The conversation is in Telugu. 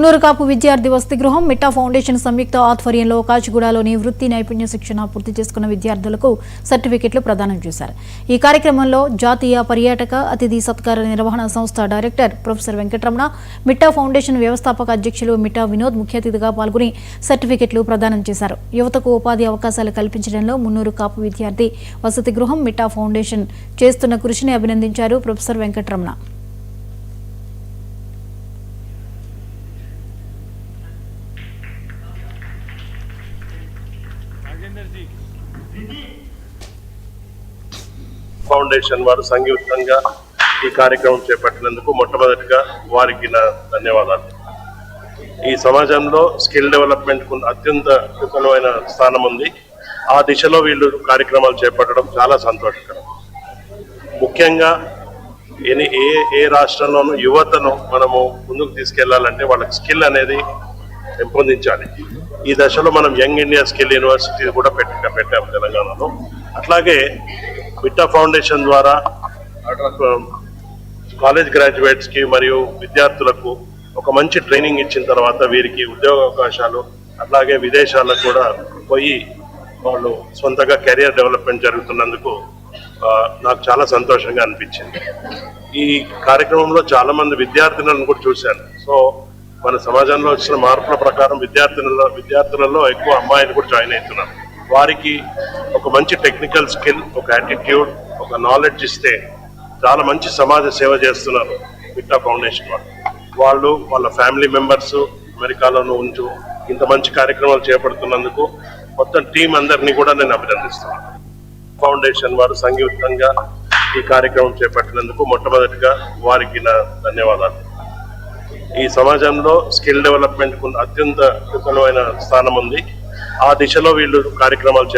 నూరుకాపు విద్యార్థి వసతి గృహం మిట్టా ఫౌండేషన్ సంయుక్త ఆధ్వర్యంలో కాచిగూడలోని వృత్తి నైపుణ్య శిక్షణ పూర్తి చేసుకున్న విద్యార్థులకు సర్టిఫికెట్లు ప్రదానం చేశారు. ఈ కార్యక్రమంలో జాతీయ పర్యాటక అతిథి సత్కార నిర్వహణ సంస్థ డైరెక్టర్ ప్రొఫెసర్ వెంకటరమణ, మిట్టా ఫౌండేషన్ వ్యవస్థాపక అధ్యక్షులు మిట్టా వినోద్ ముఖ్య అతిథిగా పాల్గొని సర్టిఫికెట్లు ప్రదానం చేశారు. యువతకు ఉపాధి అవకాశాలు కల్పించడంలో మున్నూరు కాపు విద్యార్థి వసతి గృహం మిట్టా ఫౌండేషన్ చేస్తున్న కృషిని అభినందించారు ప్రొఫెసర్ వెంకటరమణ. ఫౌండేషన్ వారు సంయుక్తంగా ఈ కార్యక్రమం చేపట్టినందుకు మొట్టమొదటిగా వారికి నా ధన్యవాదాలు. ఈ సమాజంలో స్కిల్ డెవలప్మెంట్ కు అత్యంత విపులమైన స్థానం ఉంది. ఆ దిశలో వీళ్ళు కార్యక్రమాలు చేపట్టడం చాలా సంతోషకరం. ముఖ్యంగా ఏ రాష్ట్రంలోనూ యువతను మనము ముందుకు తీసుకెళ్లాలంటే వాళ్ళకి స్కిల్ అనేది పెంపొందించాలి. ఈ దశలో మనం యంగ్ ఇండియా స్కిల్ యూనివర్సిటీ కూడా పెట్టాము తెలంగాణలో. అట్లాగే మిట్టా ఫౌండేషన్ ద్వారా కాలేజ్ గ్రాడ్యుయేట్స్ కి మరియు విద్యార్థులకు ఒక మంచి ట్రైనింగ్ ఇచ్చిన తర్వాత వీరికి ఉద్యోగ అవకాశాలు, అట్లాగే విదేశాలకు కూడా పోయి వాళ్ళు సొంతగా కెరియర్ డెవలప్మెంట్ జరుగుతున్నందుకు నాకు చాలా సంతోషంగా అనిపించింది. ఈ కార్యక్రమంలో చాలా మంది విద్యార్థినులను కూడా చూశాను. సో మన సమాజంలో వచ్చిన మార్పుల ప్రకారం విద్యార్థులలో ఎక్కువ అమ్మాయిలు కూడా జాయిన్ అవుతున్నారు. వారికి ఒక మంచి టెక్నికల్ స్కిల్, ఒక యాటిట్యూడ్, ఒక నాలెడ్జ్ ఇస్తే చాలా మంచి సమాజ సేవ చేస్తున్నారు మిట్టా ఫౌండేషన్ వాళ్ళు. వాళ్ళ ఫ్యామిలీ మెంబర్స్ అమెరికాలోనూ ఉంటూ ఇంత మంచి కార్యక్రమాలు చేపడుతున్నందుకు మొత్తం టీం అందరినీ కూడా నేను అభినందిస్తున్నాను. ఫౌండేషన్ వారు సంయుక్తంగా ఈ కార్యక్రమం చేపట్టినందుకు మొట్టమొదటిగా వారికి నా ధన్యవాదాలు. ఈ సమాజంలో స్కిల్ డెవలప్మెంట్ కు అత్యంత విపులమైన స్థానం ఉంది. ఆ దిశలో వీళ్ళు కార్యక్రమాలు